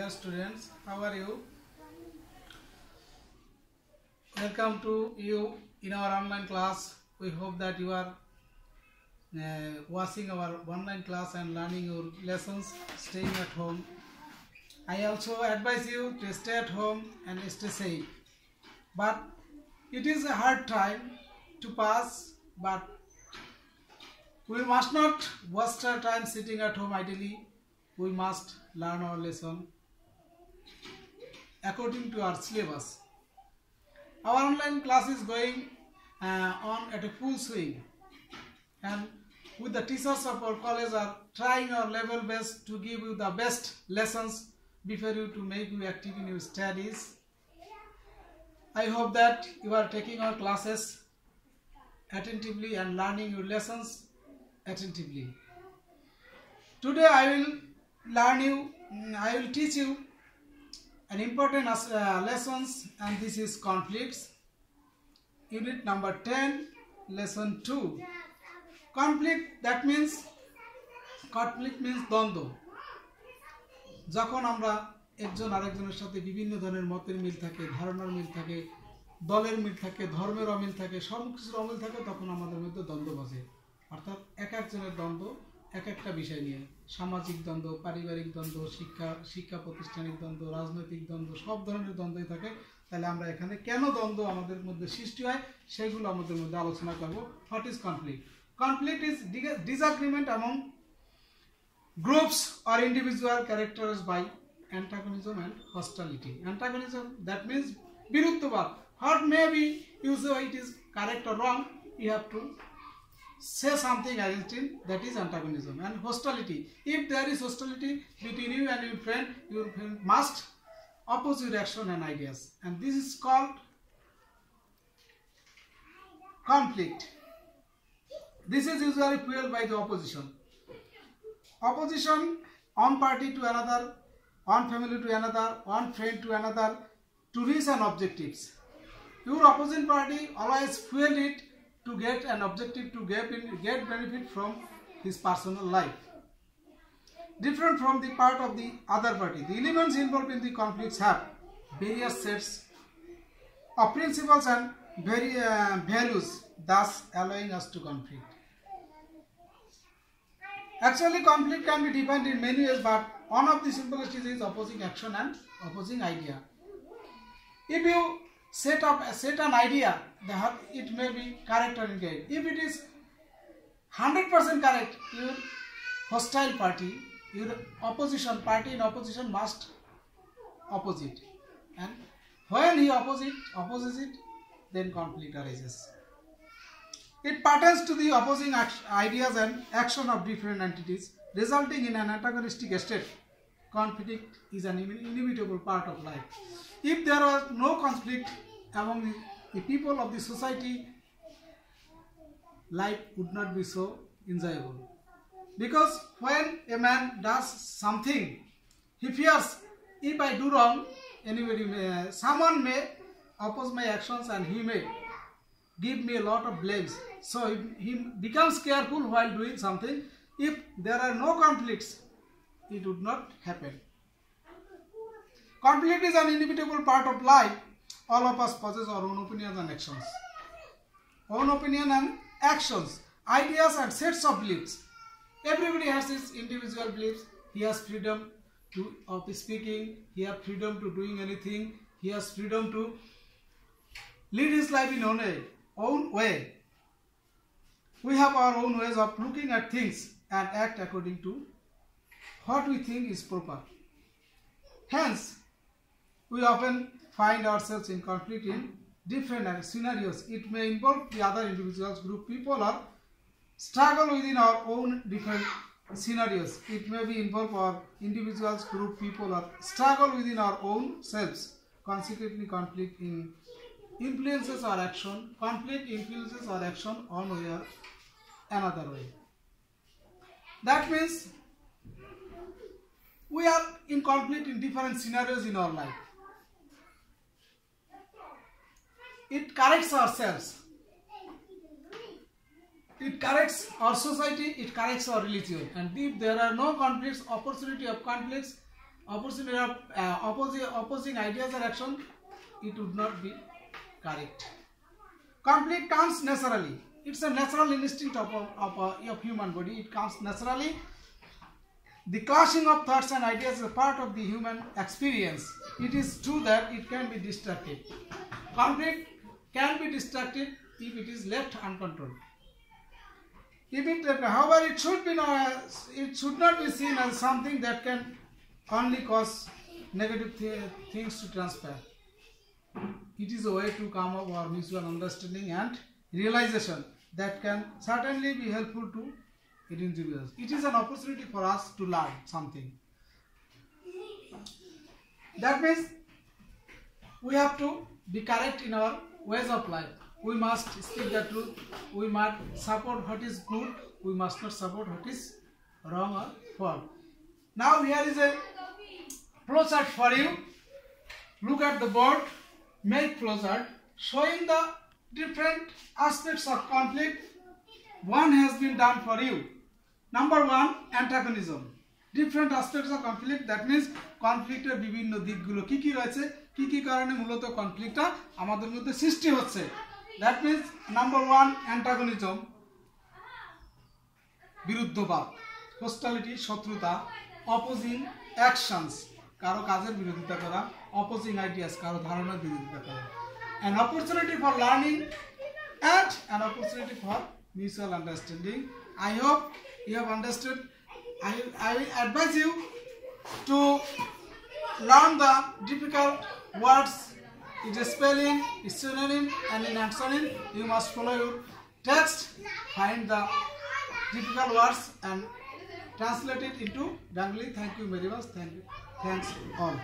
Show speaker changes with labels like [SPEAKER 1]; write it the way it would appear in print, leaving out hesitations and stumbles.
[SPEAKER 1] Dear students, how are you? Welcome to you in our online class. We hope that you are watching our online class and learning your lessons, staying at home. I also advise you to stay at home and stay safe. But it is a hard time to pass, but we must not waste our time sitting at home idly. We must learn our lesson according to our syllabus. Our online class is going on at a full swing, and with the teachers of our college are trying our level best to give you the best lessons before you to make you active in your studies. I hope that you are taking our classes attentively and learning your lessons attentively. Today I will teach you an important lessons, and this is conflicts. Unit number 10, lesson 2. Conflict means দ্বন্দ্ব। যখন আমরা একজন আরেকজনের সাথে বিভিন্ন ধরনের মতের মিল থাকে, ধারণার মিল থাকে, দলের মিল থাকে, ধর্মের অমিল থাকে, সব কিছুর অমিল থাকে, তখন আমাদের মধ্যে দ্বন্দ্ব বাজে। অর্থাৎ এক একজনের দ্বন্দ্ব এক একটা বিষয় নিয়ে, সামাজিক দ্বন্দ্ব, পারিবারিক দ্বন্দ্ব, শিক্ষা প্রতিষ্ঠানিক দ্বন্দ্ব, রাজনৈতিক দ্বন্দ্ব, সব ধরনের দ্বন্দ্বই থাকে। তাহলে আমরা এখানে কেন দ্বন্দ্ব আমাদের মধ্যে সৃষ্টি হয় সেগুলো আমাদের মধ্যে আলোচনা করব। What is conflict? Conflict is disagreement among groups or individuals characterized by antagonism and hostility. Antagonism, that means বিরুদ্ধবাদ. What may be used, it is correct or wrong, you have to say something against it, that is antagonism. And hostility, if there is hostility between you and your friend must oppose your action and ideas, and this is called conflict. This is usually fueled by the opposition. Opposition, one party to another, one family to another, one friend to another, to reach an objectives. Your opposing party always fuel it to get an objective, to get benefit from his personal life. Different from the part of the other party, the elements involved in the conflicts have various sets of principles and values, thus allowing us to conflict. Actually, conflict can be defined in many ways, but one of the simplest is opposing action and opposing idea. If you set an idea, it may be correct or incorrect. If it is 100% correct, your hostile party, your opposition party in opposition must oppose it. And when he opposes it, then conflict arises. It pertains to the opposing ideas and action of different entities, resulting in an antagonistic state. Conflict is an inevitable part of life. If there was no conflict among the people of the society, life would not be so enjoyable. Because when a man does something, he fears, if I do wrong, someone may oppose my actions and he may give me a lot of blames. So he becomes careful while doing something. If there are no conflicts, it would not happen. Conflict is an inevitable part of life. All of us possess our own opinions and actions. Own opinion and actions, ideas and sets of beliefs. Everybody has his individual beliefs. He has freedom of speaking. He has freedom to doing anything. He has freedom to lead his life in own way. We have our own ways of looking at things and act according to what we think is proper. Hence, we often find ourselves in conflict in different scenarios. It may involve the other individuals, group, people, or struggle within our own different scenarios. It may be involve our individuals, group, people, or struggle within our own selves. Consequently, conflict influences our action. Conflict influences our action one way or another way. That means we are in conflict in different scenarios in our life. It corrects ourselves. It corrects our society. It corrects our religion. And if there are no conflicts, opportunity of conflicts, opportunity of opposing ideas or action, it would not be correct. Conflict comes naturally. It's a natural instinct of human body. It comes naturally. The clashing of thoughts and ideas is a part of the human experience. It is true that it can be destructive. Conflict can be destructive if it is left uncontrolled. However, it should not be seen as something that can only cause negative things to transpire. It is a way to come up our mutual understanding and realization that can certainly be helpful to individuals. It is an opportunity for us to learn something. That means we have to be correct in our ways of life. We must speak the truth. We must support what is good. We must not support what is wrong or false. Now here is a flowchart for you. Look at the board. Make flowchart showing the different aspects of conflict. One has been done for you. Number one, antagonism. Different aspects of conflict. That means conflict এর বিভিন্ন দিকগুলো কি কি রয়েছে, কি কি কারণে মূলত কনফ্লিক্টটা আমাদের মধ্যে সৃষ্টি হচ্ছে। That means number one, antagonism, বিরুদ্ধবাদ, hostility, শত্রুতা, opposing actions, কারো কাজের বিরোধিতা করা, opposing ideas, কারো ধারণার বিরোধিতা করা, an opportunity for learning and an opportunity for mutual understanding. I hope you have understood. I will advise you to learn the difficult words, its spelling, its synonym, and in answering you must follow your text, find the difficult words and translate it into Bengali. Thank you very much. Thanks all.